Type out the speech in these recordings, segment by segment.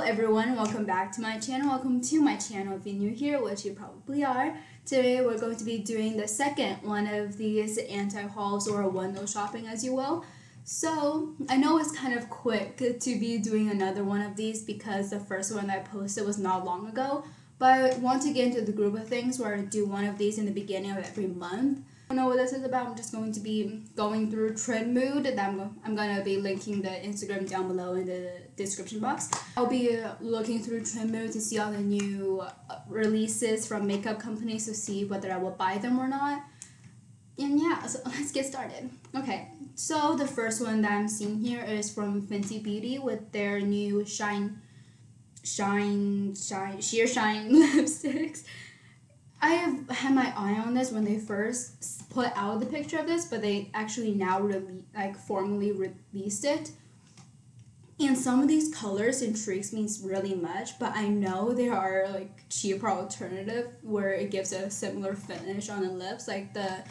everyone, welcome back to my channel. Welcome to my channel if you're new here, which you probably are. Today we're going to be doing the second one of these anti-hauls or window shopping, as you will. So I know it's kind of quick to be doing another one of these because the first one I posted was not long ago, but I want to get into the group of things where I do one of these in the beginning of every month. I don't know what this is about. I'm just going to be going through Trend Mood, and I'm going to be linking the Instagram down below in the description box. I'll be looking through Trend Mood to see all the new releases from makeup companies to see whether I will buy them or not. And yeah, so let's get started. Okay, so the first one that I'm seeing here is from Fenty Beauty with their new Sheer Shine lipsticks. I have had my eye on this when they first put out the picture of this, but they actually now formally released it. And some of these colors intrigues me really much, but I know there are like cheaper alternative where it gives a similar finish on the lips, like the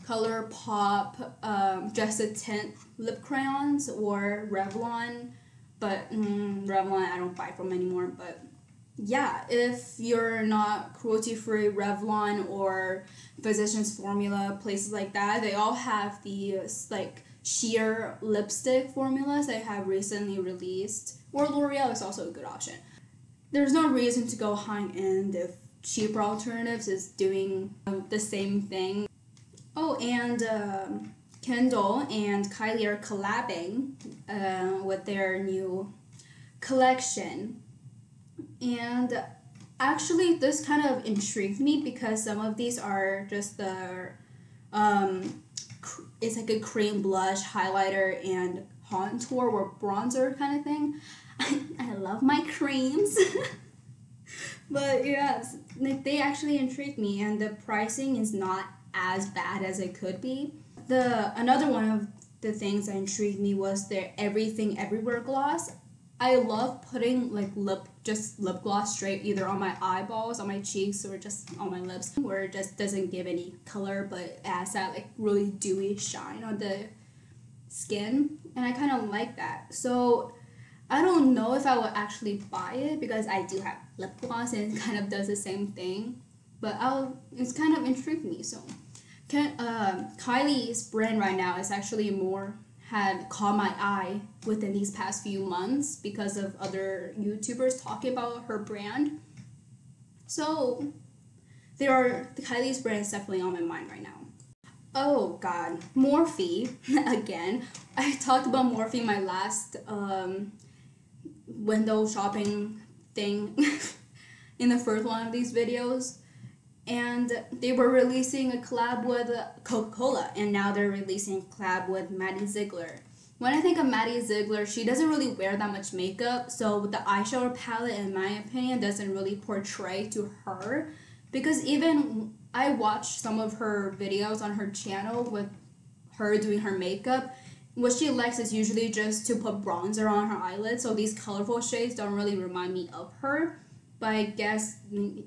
Colourpop Just a Tint lip crayons or Revlon, but Revlon I don't buy from anymore, but yeah, if you're not cruelty-free, Revlon or Physicians Formula, places like that, they all have these like sheer lipstick formulas they have recently released. Or L'Oreal is also a good option. There's no reason to go high-end if cheaper alternatives is doing the same thing. Oh, and Kendall and Kylie are collabing with their new collection. And actually this kind of intrigued me because some of these are just the it's like a cream blush, highlighter, and contour or bronzer kind of thing. I love my creams. But yes, like they actually intrigued me, and the pricing is not as bad as it could be. Another one of the things that intrigued me was their Everything Everywhere gloss. I love putting like lip gloss straight either on my eyeballs, on my cheeks, or just on my lips, where it just doesn't give any color but adds that like really dewy shine on the skin, and I kind of like that. So I don't know if I will actually buy it because I do have lip gloss and it kind of does the same thing, but it's kind of intrigued me. So Kylie's brand right now is actually had caught my eye within these past few months because of other YouTubers talking about her brand. So Kylie's brand is definitely on my mind right now. Oh god, Morphe again. I talked about Morphe in my last window shopping thing in the first one of these videos. And they were releasing a collab with Coca-Cola, and now they're releasing a collab with Maddie Ziegler. When I think of Maddie Ziegler, she doesn't really wear that much makeup, so the eyeshadow palette, in my opinion, doesn't really portray to her. Because even I watched some of her videos on her channel with her doing her makeup. What she likes is usually just to put bronzer on her eyelids, so these colorful shades don't really remind me of her. But I guess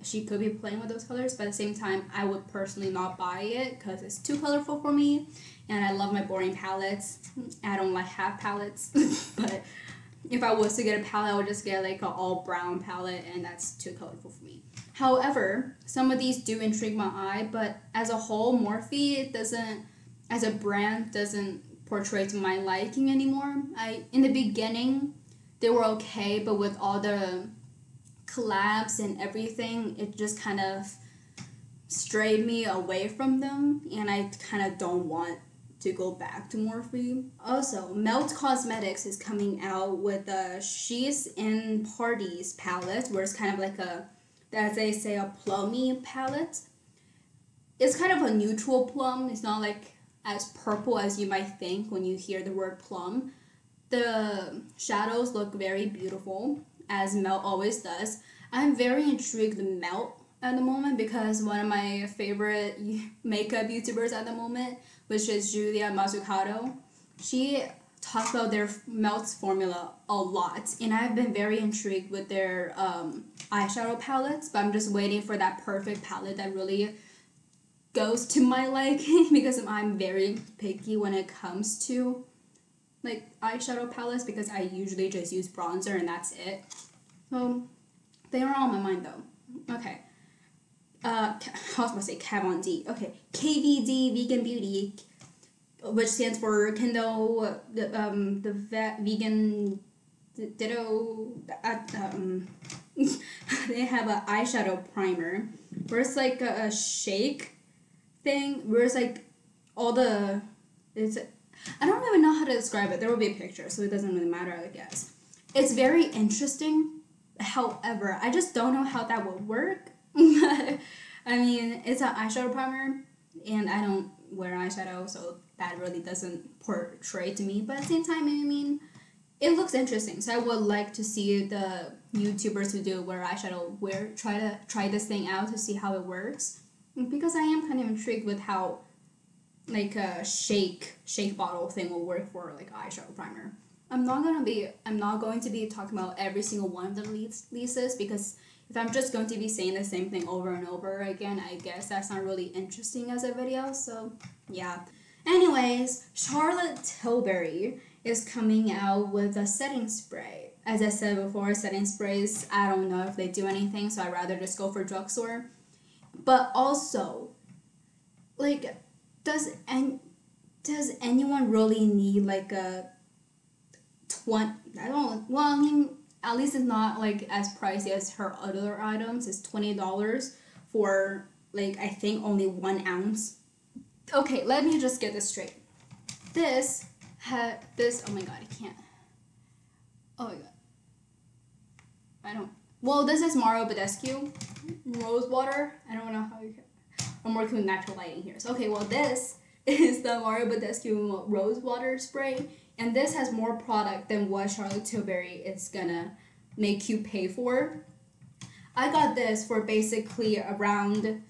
she could be playing with those colors, but at the same time, I would personally not buy it because it's too colorful for me, and I love my boring palettes. I don't like half palettes, but if I was to get a palette, I would just get like an all brown palette, and that's too colorful for me. However, some of these do intrigue my eye, but as a whole, Morphe as a brand, doesn't portray to my liking anymore. In the beginning, they were okay, but with all the collabs and everything, it just kind of strayed me away from them, and I kind of don't want to go back to Morphe. Also, Melt Cosmetics is coming out with a She's in Parties palette, where it's kind of like as they say, a plummy palette. It's kind of a neutral plum. It's not like as purple as you might think when you hear the word plum. The shadows look very beautiful, as Melt always does. I'm very intrigued with Melt at the moment because one of my favorite makeup YouTubers at the moment, which is Julia Mazzucato, she talks about their Melt's formula a lot, and I've been very intrigued with their eyeshadow palettes, but I'm just waiting for that perfect palette that really goes to my liking because I'm very picky when it comes to like eyeshadow palettes because I usually just use bronzer and that's it. Well, they are on my mind though. Okay. I was about to say KVD. Okay, KVD Vegan Beauty, which stands for Kendall, vegan ditto. They have an eyeshadow primer where it's like a shake thing where it's like all the I don't even know how to describe it. There will be a picture, so it doesn't really matter, I guess. It's very interesting. However, I just don't know how that would work. I mean, it's an eyeshadow primer, and I don't wear eyeshadow, so that really doesn't portray to me. But at the same time, I mean, it looks interesting. So I would like to see the YouTubers who do wear eyeshadow try this thing out to see how it works. Because I am kind of intrigued with how like a shake bottle thing will work for like eyeshadow primer. I'm not going to be talking about every single one of the releases, because if I'm just going to be saying the same thing over and over again, I guess that's not really interesting as a video, so yeah. Anyways, Charlotte Tilbury is coming out with a setting spray. As I said before, setting sprays, I don't know if they do anything, so I'd rather just go for drugstore. But also, like, does anyone really need like a I mean, at least it's not like as pricey as her other items. It's $20 for like, I think only 1 ounce. Okay, let me just get this straight. This, oh my god, I can't. Oh my god. Well, this is Mario Badescu Rose Water. I don't know how you can. I'm working with natural lighting here. So, okay, well, this is the Mario Badescu Rose Water Spray. And this has more product than what Charlotte Tilbury is gonna make you pay for. I got this for basically around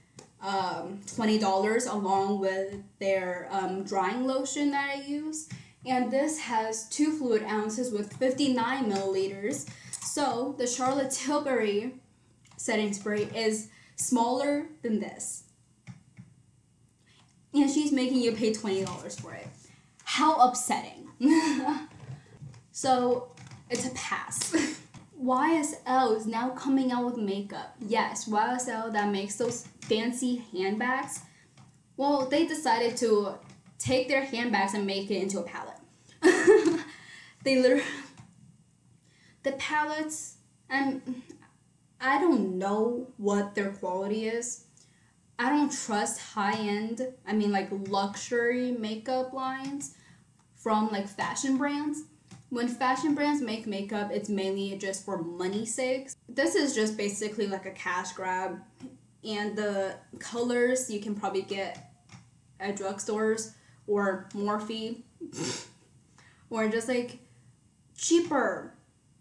$20 along with their drying lotion that I use. And this has 2 fluid ounces with 59 milliliters. So the Charlotte Tilbury setting spray is smaller than this. And she's making you pay $20 for it. How upsetting. So it's a pass. YSL is now coming out with makeup. Yes, YSL that makes those fancy handbags. Well, they decided to take their handbags and make it into a palette. The palettes, I don't know what their quality is. I don't trust high-end, like luxury makeup lines from like fashion brands. When fashion brands make makeup, it's mainly just for money's sake. This is just basically like a cash grab, and the colors you can probably get at drugstores or Morphe or just like cheaper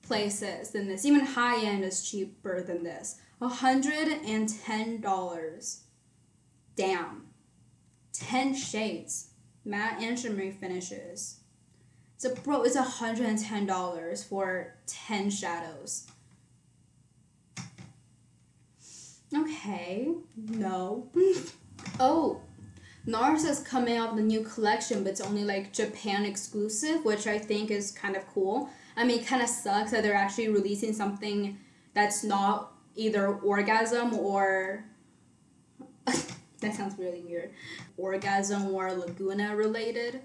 places than this. Even high-end is cheaper than this. $110. Damn. 10 shades. Matte and shimmery finishes. So, bro, it's $110 for 10 shadows. Okay. No. Oh. Nars is coming out with a new collection, but it's only like Japan exclusive, which I think is kind of cool. It kind of sucks that they're actually releasing something that's not either orgasm or... that sounds really weird. Orgasm or Laguna related.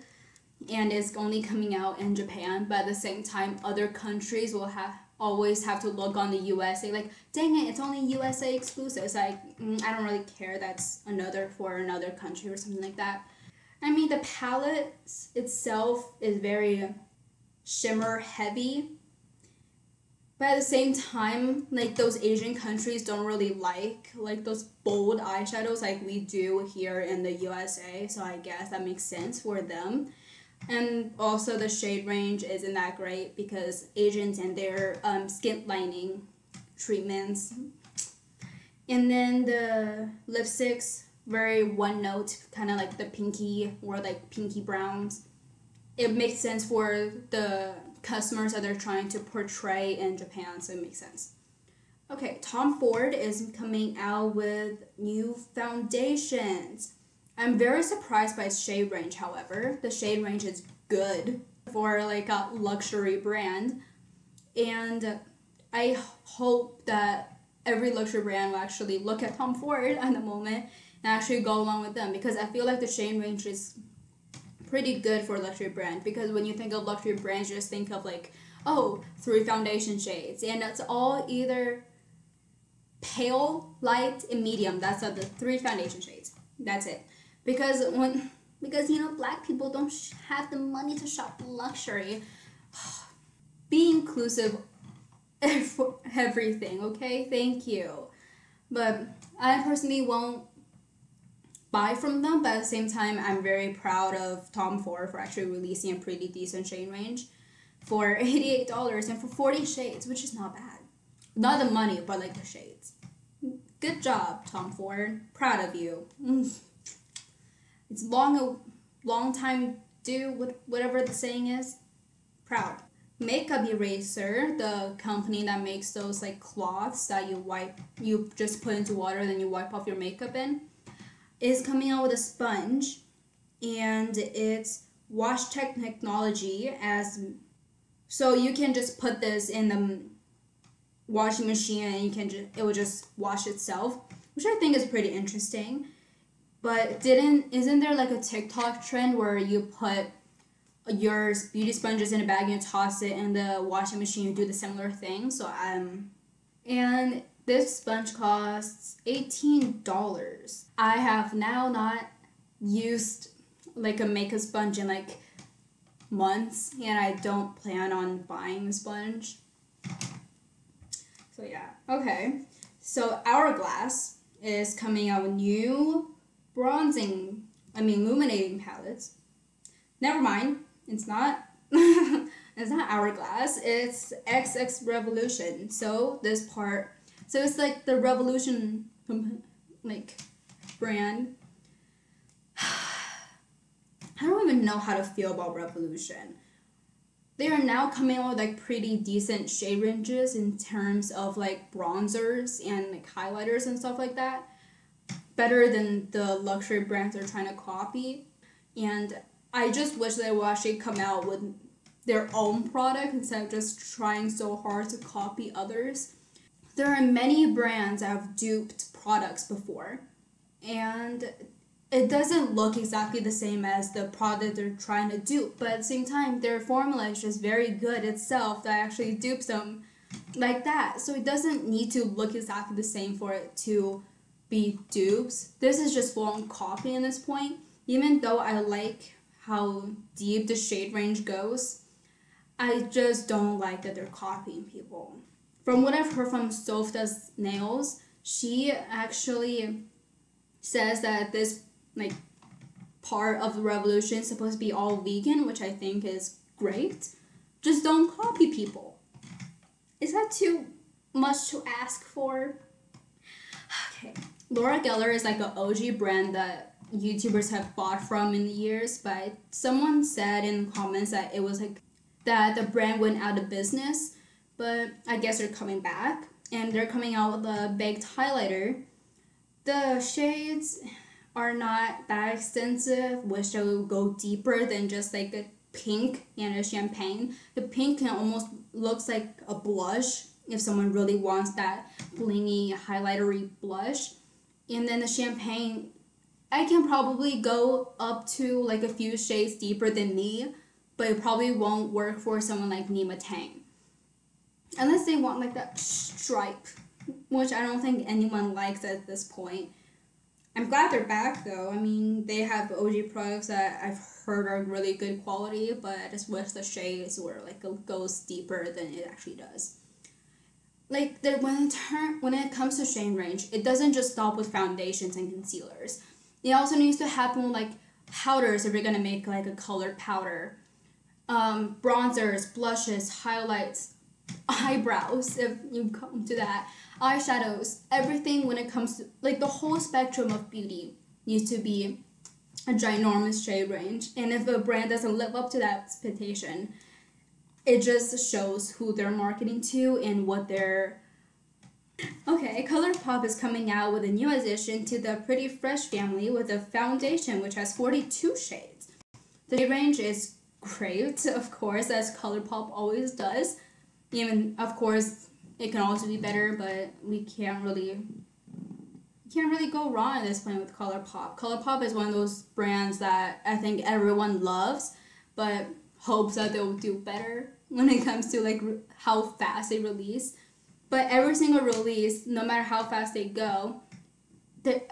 And it's only coming out in Japan, but at the same time, other countries will always have to look on the USA. Like, dang it, it's only USA exclusive. It's like, I don't really care. That's for another country or something like that. The palette itself is very shimmer heavy. But at the same time, like, those Asian countries don't really like those bold eyeshadows like we do here in the USA. So I guess that makes sense for them. And also the shade range isn't that great because Asians and their skin lining treatments. And then the lipsticks, very one note, kind of like the pinky or like pinky browns. It makes sense for the customers that they're trying to portray in Japan, so it makes sense. Okay, Tom Ford is coming out with new foundations. I'm very surprised by shade range, however. The shade range is good for like a luxury brand. And I hope that every luxury brand will actually look at Tom Ford at the moment and actually go along with them, because I feel like the shade range is pretty good for a luxury brand. Because when you think of luxury brands, you just think of like, oh, 3 foundation shades, and it's all either pale, light, and medium. That's the 3 foundation shades. That's it. Because you know, black people don't have the money to shop luxury. Be inclusive for everything, okay? Thank you. But I personally won't buy from them, but at the same time, I'm very proud of Tom Ford for actually releasing a pretty decent shade range for $88 and for 40 shades, which is not bad. Not the money, but like the shades. Good job, Tom Ford. Proud of you. It's long time due, whatever the saying is. Proud. Makeup Eraser, the company that makes those like cloths that you just put into water and then you wipe off your makeup in, is coming out with a sponge, and it's wash technology, so you can just put this in the washing machine and it will just wash itself, which I think is pretty interesting. But isn't there like a TikTok trend where you put your beauty sponges in a bag and you toss it in the washing machine, you do the similar thing? So and this sponge costs $18. I have now not used like a makeup sponge in like months, and I don't plan on buying a sponge. So yeah, okay. So Hourglass is coming out with new illuminating palettes. Never mind, it's not. It's not Hourglass, it's XXRevolution. So it's like the Revolution like brand. I don't even know how to feel about Revolution. They are now coming out with like pretty decent shade ranges in terms of like bronzers and like highlighters and stuff like that. Better than the luxury brands they're trying to copy. And I just wish they will actually come out with their own product instead of just trying so hard to copy others. There are many brands that have duped products before, and it doesn't look exactly the same as the product they're trying to dupe, but at the same time, their formula is just very good itself that actually dupes them like that. So it doesn't need to look exactly the same for it to be dupes. This is just full-on copy at this point. Even though I like how deep the shade range goes, I just don't like that they're copying people. From what I've heard from Soph Does Nails, she actually says that this like part of the revolution is supposed to be all vegan, which I think is great. Just don't copy people. Is that too much to ask for? Okay. Laura Geller is like an OG brand that YouTubers have bought from in the years, but someone said in the comments that it was like that the brand went out of business, but I guess they're coming back, and they're coming out with a baked highlighter. The shades are not that extensive. Wish they would go deeper than just like a pink and a champagne. The pink can almost looks like a blush if someone really wants that blingy highlightery blush. And then the champagne, I can probably go up to like a few shades deeper than me, but it probably won't work for someone like Nima Tang. Unless they want like that stripe, which I don't think anyone likes at this point. I'm glad they're back though. I mean, they have OG products that I've heard are really good quality, but I just wish the shades were like goes deeper than it actually does. Like when it comes to shade range, it doesn't just stop with foundations and concealers. It also needs to happen with like powders if you're gonna make like a colored powder, bronzers, blushes, highlights, eyebrows if you come to that, eyeshadows, everything. When it comes to like the whole spectrum of beauty needs to be a ginormous shade range, and if a brand doesn't live up to that expectation, it just shows who they're marketing to and what they're... Okay, Colourpop is coming out with a new addition to the Pretty Fresh family with a foundation which has 42 shades. The shade range is great, of course, as Colourpop always does. Even, of course, It can also be better, but we can't really go wrong at this point with Colourpop. Colourpop is one of those brands that I think everyone loves, but hopes that they'll do better when it comes to like how fast they release. But every single release, no matter how fast they go, the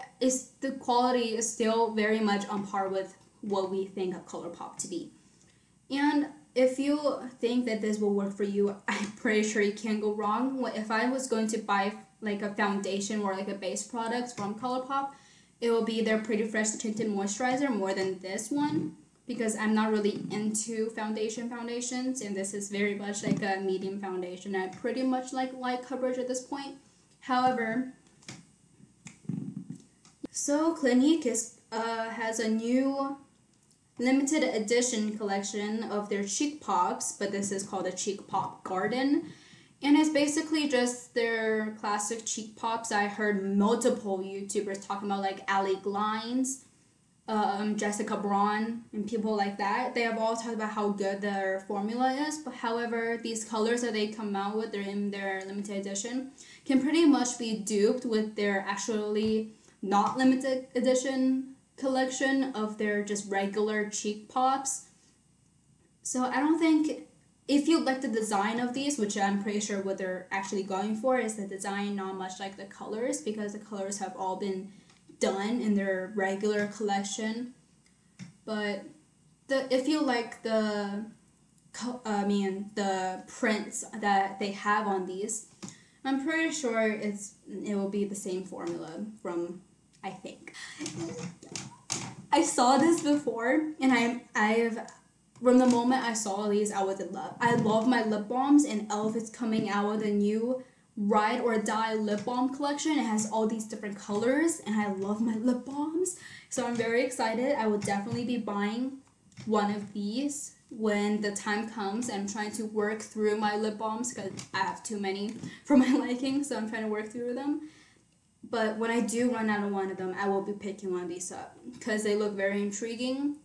quality is still very much on par with what we think of Colourpop to be. And if you think that this will work for you, I'm pretty sure you can't go wrong. If I was going to buy like a foundation or like a base product from Colourpop, it will be their Pretty Fresh Tinted Moisturizer more than this one, because I'm not really into foundations, and this is very much like a medium foundation. I pretty much like light coverage at this point. However, so Clinique has a new limited edition collection of their cheek pops, but this is called a Cheek Pop Garden. And it's basically just their classic cheek pops. I heard multiple YouTubers talking about, like Ali Glines, Jessica Braun, and people like that. They have all talked about how good their formula is, but however, these colors that they come out with, they're in their limited edition, can pretty much be duped with their actually not limited edition collection of their just regular cheek pops. So I don't think, if you like the design of these, which I'm pretty sure what they're actually going for is the design, not much like the colors, because the colors have all been done in their regular collection. But if you like the prints that they have on these, I'm pretty sure it will be the same formula from, I think. I saw this before, and I've from the moment I saw these, I was in love. I love my lip balms, and e.l.f. is coming out with a new Ride or Die Lip Balm collection. It has all these different colors, and I love my lip balms. So I'm very excited. I will definitely be buying one of these when the time comes. I'm trying to work through my lip balms because I have too many for my liking, so I'm trying to work through them. But when I do run out of one of them, I will be picking one of these up because they look very intriguing.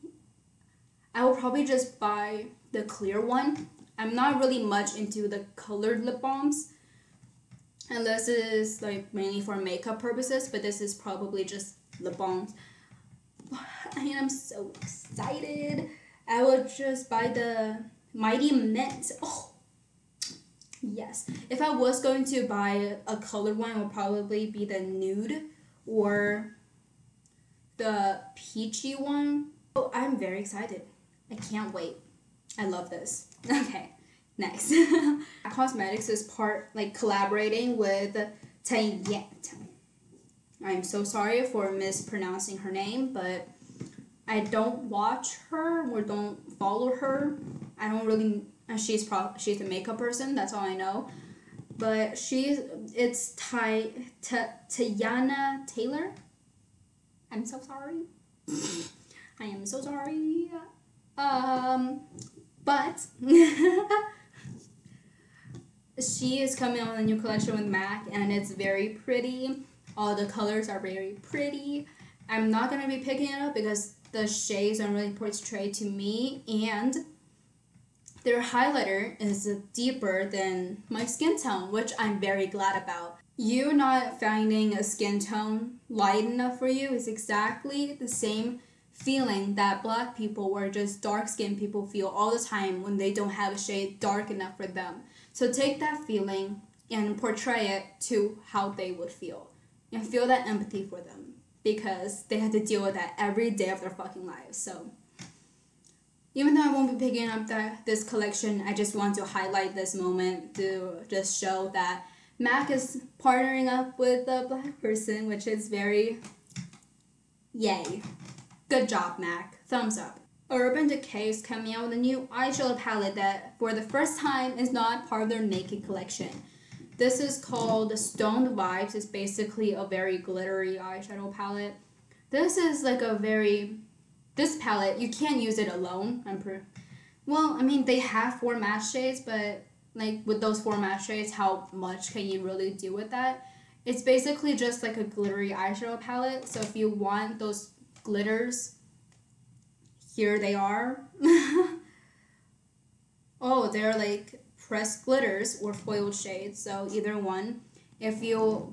I will probably just buy the clear one. I'm not really much into the colored lip balms, unless it is like mainly for makeup purposes, but this is probably just lip balms. I am so excited. I will just buy the Mighty Mint. Oh, yes. If I was going to buy a colored one, it would probably be the nude or the peachy one. Oh, I'm very excited. I can't wait. I love this. Okay, next. Cosmetics is collaborating with Teyana. I'm so sorry for mispronouncing her name, but I don't watch her or don't follow her. I don't really. She's a makeup person. That's all I know. But it's Teyana Taylor. I'm so sorry. I am so sorry. But she is coming out with a new collection with MAC, and it's very pretty. All the colors are very pretty. I'm not gonna be picking it up because the shades don't really portray to me, and their highlighter is deeper than my skin tone, which I'm very glad about. You not finding a skin tone light enough for you is exactly the same feeling that black people or just dark-skinned people feel all the time when they don't have a shade dark enough for them. So take that feeling and portray it to how they would feel. And feel that empathy for them, because they have to deal with that every day of their fucking lives. So even though I won't be picking up this collection, I just want to highlight this moment to just show that MAC is partnering up with a black person, which is very yay. Good job, MAC. Thumbs up. Urban Decay is coming out with a new eyeshadow palette that, for the first time, is not part of their Naked collection. This is called Stoned Vibes. It's basically a very glittery eyeshadow palette. This is like this palette, you can't use it alone. They have 4 matte shades, but like with those 4 matte shades, how much can you really do with that? It's basically just like a glittery eyeshadow palette. So if you want those glitters, here they are. Oh, they're like pressed glitters or foiled shades, so either one. If you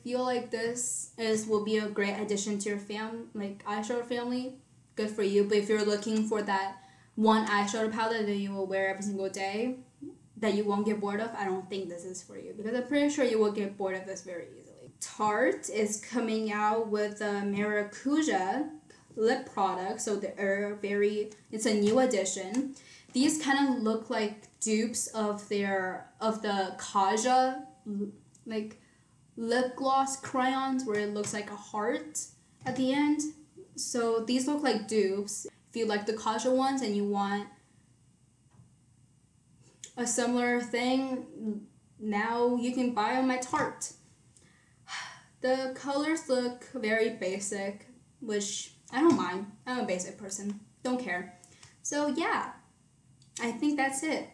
feel like this will be a great addition to your eyeshadow family, good for you. But if you're looking for that one eyeshadow palette that you will wear every single day, that you won't get bored of, I don't think this is for you, because I'm pretty sure you will get bored of this very easily. Tarte is coming out with a Maracuja lip product, so it's a new addition. These kind of look like dupes of the Kaja lip gloss crayons, where it looks like a heart at the end. So these look like dupes. If you like the Kaja ones and you want a similar thing, now you can buy on my Tarte. The colors look very basic, which I don't mind. I'm a basic person. Don't care. So yeah, I think that's it.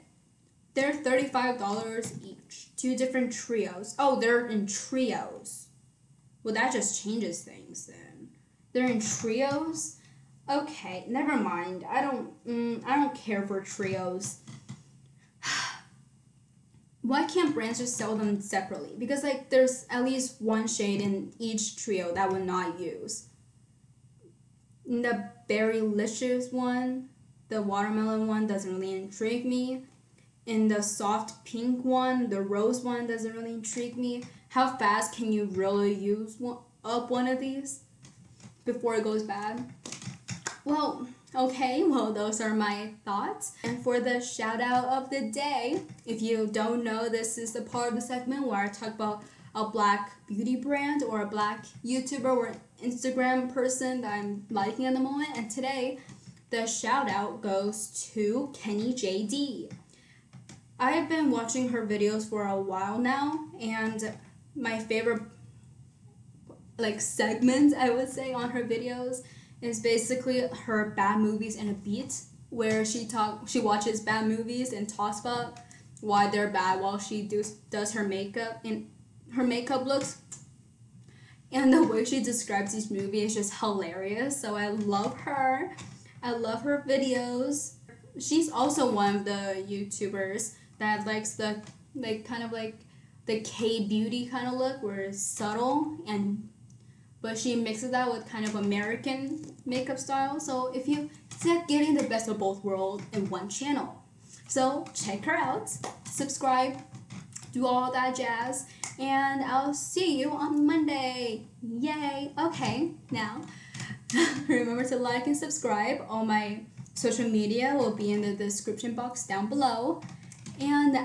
They're $35 each. 2 different trios. Oh, they're in trios. Well, that just changes things then. They're in trios? Okay, never mind. I don't care for trios. Why can't brands just sell them separately? Because there's at least one shade in each trio that I would not use. The Berrylicious one, the watermelon one doesn't really intrigue me. In the soft pink one, the rose one doesn't really intrigue me. How fast can you really use one of these before it goes bad? Well, okay, those are my thoughts. And for the shout out of the day, if you don't know, this is the part of the segment where I talk about a black beauty brand or a black YouTuber or Instagram person that I'm liking at the moment. And today, the shout out goes to Kenny JD. I have been watching her videos for a while now, and my favorite segment, I would say, on her videos is basically her bad movies and a beat, where she watches bad movies and talks about why they're bad while she does her makeup and her makeup looks. And the way she describes each movie is just hilarious. So I love her. I love her videos. She's also one of the YouTubers that likes the the K-beauty kind of look, where it's subtle, but she mixes that with kind of American makeup style. So it's like getting the best of both worlds in one channel. So check her out, subscribe, do all that jazz, and I'll see you on Monday. Yay! Okay, now remember to like and subscribe. All my social media will be in the description box down below. And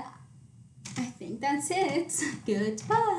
I think that's it. Goodbye.